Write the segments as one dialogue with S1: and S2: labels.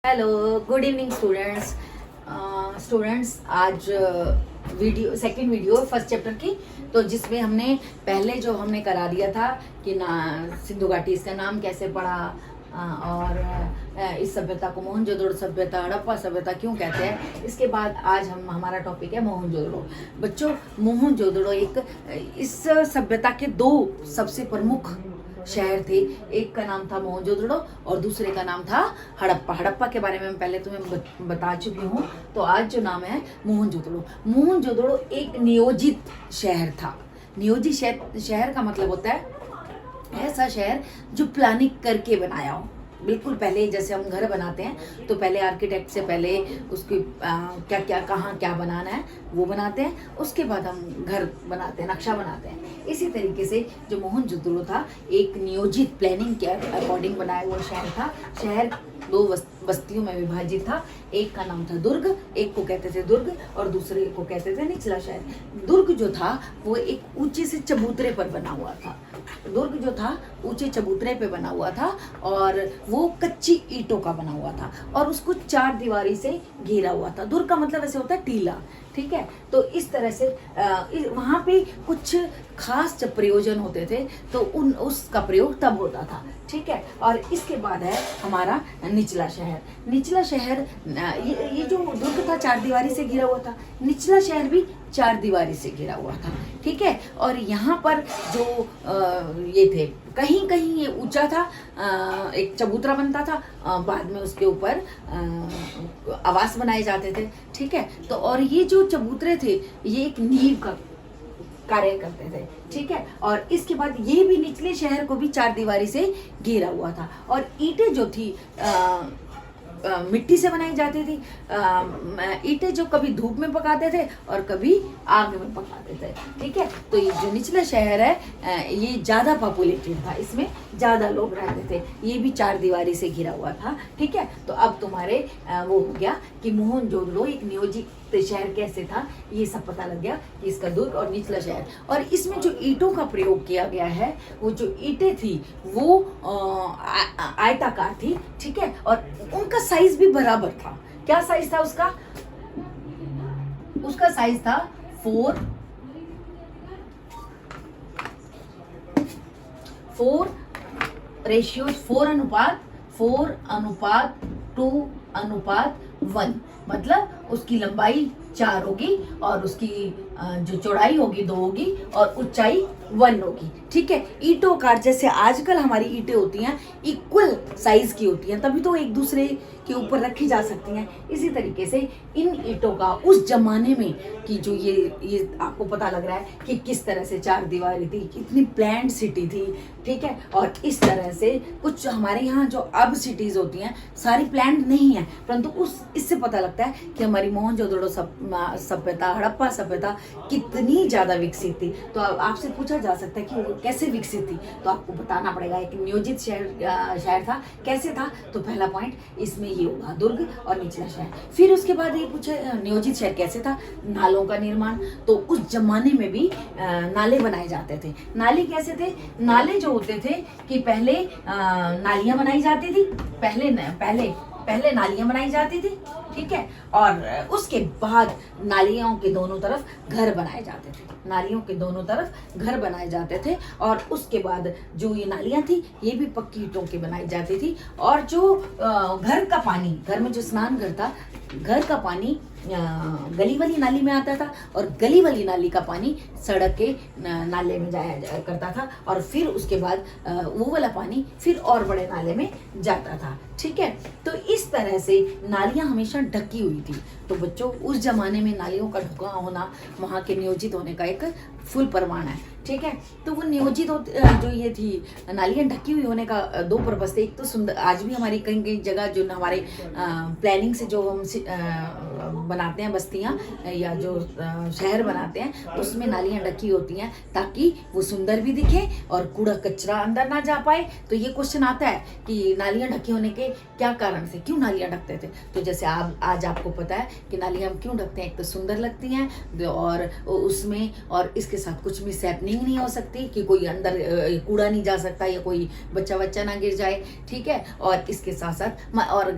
S1: Hello, good evening students. आज second video first chapter की, तो जिसमें हमने पहले जो हमने करा दिया था कि ना सिंधु घाटी इसका नाम कैसे पड़ा, और इस सभ्यता को मोहनजोदड़ो सभ्यता, हड़प्पा सभ्यता क्यों कहते हैं। इसके बाद आज हमारा टॉपिक है मोहनजोदड़ो। बच्चों, मोहनजोदड़ो इस सभ्यता के दो सबसे प्रमुख शहर थे। एक का नाम था मोहनजोदड़ो और दूसरे का नाम था हड़प्पा। हड़प्पा के बारे में मैं पहले तुम्हें बता चुकी हूँ। तो आज जो नाम है मोहनजोदड़ो। मोहनजोदड़ो एक नियोजित शहर था। नियोजित शहर का मतलब होता है ऐसा शहर जो प्लानिंग करके बनाया हो। बिल्कुल पहले जैसे हम घर बनाते हैं तो पहले आर्किटेक्ट से पहले उसकी क्या क्या कहाँ क्या बनाना है वो बनाते हैं, उसके बाद हम घर बनाते हैं, नक्शा बनाते हैं। इसी तरीके से जो मोहनजोदड़ो था एक नियोजित प्लानिंग के अकॉर्डिंग बनाया हुआ शहर था। शहर दो बस्तियों में विभाजित था। एक का नाम था दुर्ग, एक को कहते थे दुर्ग और दूसरे को कहते थे निचला शहर। दुर्ग जो था वो एक ऊंचे से चबूतरे पर बना हुआ था। दुर्ग जो था ऊंचे चबूतरे पे बना हुआ था और वो कच्ची ईंटों का बना हुआ था और उसको चार दीवारी से घेरा हुआ था। दुर्ग का मतलब ऐसे होता है टीला, ठीक है। तो इस तरह से वहाँ पे कुछ खास जब प्रयोजन होते थे तो उसका प्रयोग तब होता था, ठीक है। और इसके बाद है हमारा निचला शहर। निचला शहर ये जो दुर्ग था चार दीवारी से घिरा हुआ था, निचला शहर भी चार दीवारी से घिरा हुआ था, ठीक है। और यहाँ पर जो ये थे, कहीं कहीं ये ऊंचा था, एक चबूतरा बनता था, बाद में उसके ऊपर आवास बनाए जाते थे, ठीक है। तो और ये जो चबूतरे थे ये एक नींव का कार्य करते थे, ठीक है। और इसके बाद ये भी निचले शहर को भी चार दीवारी से घेरा हुआ था। और ईंटें जो थी मिट्टी से बनाई जाती थी। ईंटें जो कभी धूप में पकाते थे और कभी आग में पकाते थे, ठीक है। तो ये जो निचला शहर है ये ज़्यादा पॉपुलेटेड था, इसमें ज़्यादा लोग रहते थे। ये भी चार दीवारी से घिरा हुआ था, ठीक है। तो अब तुम्हारे वो हो गया कि मोहनजोदड़ो एक नियोजित शहर कैसे था, ये सब पता लग गया कि इसका दुर्ग और निचला शहर। और इसमें जो ईंटों का प्रयोग किया गया है, वो जो ईंटें थी वो आयताकार थी, ठीक है। और उनका साइज भी बराबर था। क्या साइज था उसका? उसका साइज था 4:2:1, मतलब उसकी लंबाई 4 होगी और उसकी जो चौड़ाई होगी 2 होगी और ऊंचाई 1 होगी, ठीक है। ईंटों का जैसे आजकल हमारी ईंटें होती हैं इक्वल साइज की होती हैं, तभी तो एक दूसरे के ऊपर रखी जा सकती हैं। इसी तरीके से इन ईंटों का उस जमाने में कि जो ये आपको पता लग रहा है कि किस तरह से चार दीवारी थी, कितनी प्लान्ड सिटी थी, ठीक है। और इस तरह से कुछ हमारे यहाँ जो अब सिटीज होती हैं सारी प्लान्ड नहीं है, परंतु इससे पता लगता है कि हमारी मोहनजोदड़ो सभ्यता, हड़प्पा सभ्यता कितनी ज्यादा विकसित थी। तो आपसे पूछा जा सकता है कि वो कैसे विकसित थी, तो आपको बताना पड़ेगा। एक नियोजित शहर था, कैसे था? तो पहला पॉइंट इसमें ये होगा, दुर्ग और निचला शहर। फिर उसके बाद ये पूछे नियोजित शहर कैसे था? नालों का निर्माण। तो उस जमाने में भी नाले बनाए जाते थे। नाले कैसे थे? नाले जो होते थे कि पहले नालियां बनाई जाती थी, पहले नालियां बनाई जाती थी, ठीक है। और उसके बाद नालियों के दोनों तरफ घर बनाए जाते थे। नालियों के दोनों तरफ घर बनाए जाते थे और उसके बाद जो ये नालियां थी ये भी पक्की ईंटों की बनाई जाती थी। और जो घर का पानी, घर में जो स्नान घर था, घर का पानी गली वाली नाली में आता था और गली वाली नाली का पानी सड़क के नाले में जाया करता था और फिर उसके बाद वो वाला पानी फिर और बड़े नाले में जाता था, ठीक है। तो इस तरह से नालियां हमेशा ढकी हुई थी। तो बच्चों, उस जमाने में नालियों का ढका होना वहाँ के नियोजित होने का एक फुल प्रमाण है, ठीक है। तो वो नियोजित जो ये थी नालियां ढकी हुई होने का दो पर्पस थे। एक तो सुंदर, आज भी हमारी कई कई जगह जो हमारे प्लानिंग से जो हम बनाते हैं बस्तियाँ या जो शहर बनाते हैं, उसमें नालियाँ ढकी होती हैं ताकि वो सुंदर भी दिखे और कूड़ा कचरा अंदर ना जा पाए। तो ये क्वेश्चन आता है कि नालियाँ ढकी होने के क्या कारण से, क्यों नालियाँ ढकते थे। तो जैसे आज आपको पता है कि नालियाँ हम क्यों ढकते हैं। एक तो सुंदर लगती हैं और उसमें और इसके साथ कुछ मिस हैपनिंग नहीं हो सकती कि कोई अंदर कूड़ा नहीं जा सकता या कोई बच्चा ना गिर जाए, ठीक है। और इसके साथ साथ और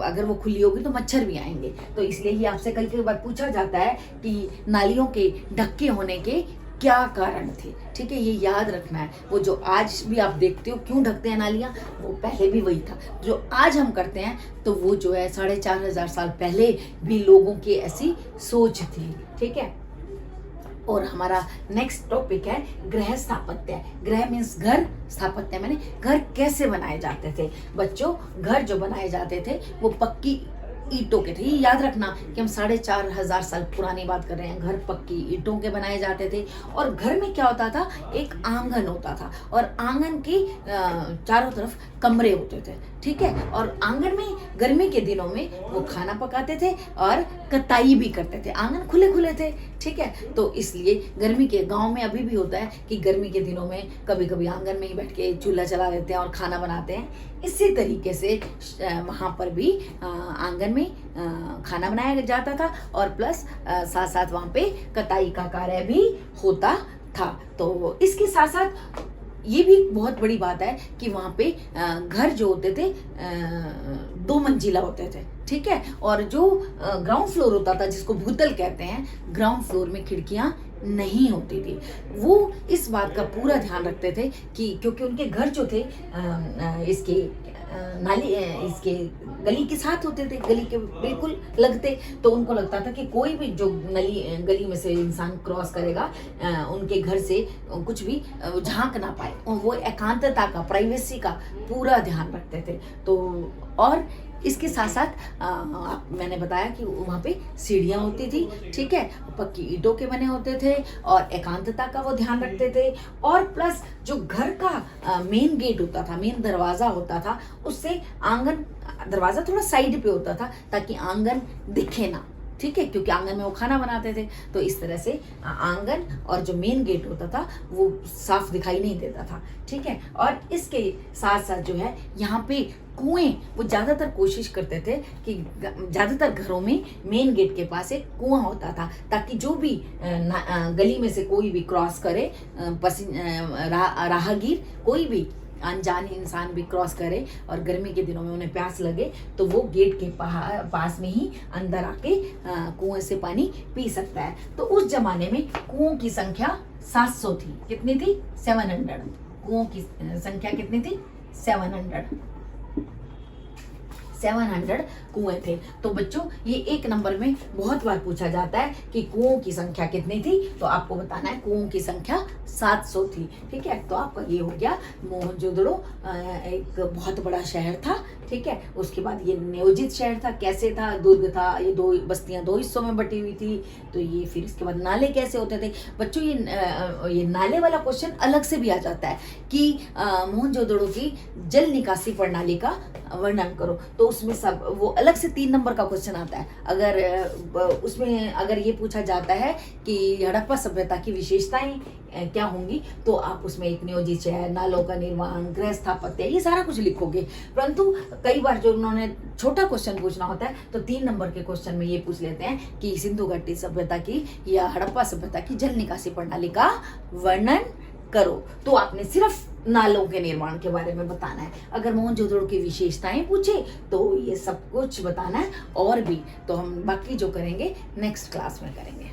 S1: अगर वो खुली होगी तो मच्छर भी आएंगे। तो इसलिए ही आपसे कई बार पूछा जाता है कि नालियों के ढके होने के क्या कारण थे, ठीक है। ये याद रखना है। वो जो आज भी आप देखते हो क्यों ढकते हैं नालियाँ, वो पहले भी वही था। जो आज हम करते हैं तो वो जो है 4500 साल पहले भी लोगों की ऐसी सोच थी, ठीक है। और हमारा नेक्स्ट टॉपिक है गृह स्थापत्य। गृह मीन्स घर, स्थापत्य मैंने घर कैसे बनाए जाते थे। बच्चों, घर जो बनाए जाते थे वो पक्की ईंटों के थे। ये याद रखना कि हम 4500 साल पुरानी बात कर रहे हैं। घर पक्की ईंटों के बनाए जाते थे और घर में क्या होता था, एक आंगन होता था और आंगन के चारों तरफ कमरे होते थे, ठीक है। और आंगन में गर्मी के दिनों में वो खाना पकाते थे और कताई भी करते थे। आंगन खुले थे, ठीक है। तो इसलिए गर्मी के गांव में अभी भी होता है कि गर्मी के दिनों में कभी आंगन में ही बैठ के चूल्हा चला देते हैं और खाना बनाते हैं। इसी तरीके से वहाँ पर भी आंगन में खाना बनाया जाता था और प्लस साथ साथ वहाँ पे कताई का कार्य भी होता था। तो इसके साथ साथ ये भी बहुत बड़ी बात है कि वहाँ पे घर जो होते थे 2 मंजिला होते थे, ठीक है। और जो ग्राउंड फ्लोर होता था, जिसको भूतल कहते हैं, ग्राउंड फ्लोर में खिड़कियाँ नहीं होती थी। वो इस बात का पूरा ध्यान रखते थे कि क्योंकि उनके घर जो थे इसके गली के साथ होते थे, गली के बिल्कुल लगते। तो उनको लगता था कि कोई भी जो गली में से इंसान क्रॉस करेगा उनके घर से कुछ भी झांक ना पाए। वो एकांतता का, प्राइवेसी का पूरा ध्यान रखते थे। तो और इसके साथ साथ मैंने बताया कि वहाँ पे सीढ़ियाँ होती थी, ठीक है। पक्की ईंटों के बने होते थे और एकांतता का वो ध्यान रखते थे। और प्लस जो घर का मेन गेट होता था, मेन दरवाज़ा होता था, उससे आंगन, दरवाज़ा थोड़ा साइड पे होता था ताकि आंगन दिखे ना, ठीक है, क्योंकि आंगन में वो खाना बनाते थे। तो इस तरह से आंगन और जो मेन गेट होता था वो साफ दिखाई नहीं देता था, ठीक है। और इसके साथ साथ जो है यहाँ पे कुएं, वो ज़्यादातर कोशिश करते थे कि ज़्यादातर घरों में मेन गेट के पास एक कुआं होता था ताकि जो भी गली में से कोई भी क्रॉस करे, राहगीर कोई भी अनजान इंसान भी क्रॉस करे और गर्मी के दिनों में उन्हें प्यास लगे तो वो गेट के पास में ही अंदर आके कुएं से पानी पी सकता है। तो उस जमाने में कुओं की संख्या 700 थी। कितनी थी? 700। कुओं की संख्या कितनी थी? 700 कुएं थे। तो बच्चों, ये एक नंबर में बहुत बार पूछा जाता है कि कुओं की संख्या कितनी थी, तो आपको बताना है कुओं की संख्या 700 थी, ठीक है। तो आपका ये हो गया मोहनजोदड़ो एक बहुत बड़ा शहर था, ठीक है। उसके बाद ये नियोजित शहर था, कैसे था, दुर्ग था, ये 2 बस्तियां 2 हिस्सों में बटी हुई थी। तो ये फिर इसके बाद नाले कैसे होते थे बच्चों, ये नाले वाला क्वेश्चन अलग से भी आ जाता है कि मोहनजोदड़ो की जल निकासी प्रणाली का वर्णन करो। तो उसमें सब वो अलग से 3 नंबर का क्वेश्चन आता है। अगर उसमें अगर ये पूछा जाता है कि हड़प्पा सभ्यता की विशेषताएं क्या होंगी, तो आप उसमें एक नियोजित शहर, नालों का निर्माण, गृह स्थापत्य, ये सारा कुछ लिखोगे। परंतु कई बार जो उन्होंने छोटा क्वेश्चन पूछना होता है तो 3 नंबर के क्वेश्चन में ये पूछ लेते हैं कि सिंधु घाटी सभ्यता की या हड़प्पा सभ्यता की जल निकासी प्रणाली का वर्णन करो। तो आपने सिर्फ नालों के निर्माण के बारे में बताना है। अगर मोहनजोदड़ो की विशेषताएं पूछे तो ये सब कुछ बताना है और भी। तो हम बाकी जो करेंगे नेक्स्ट क्लास में करेंगे।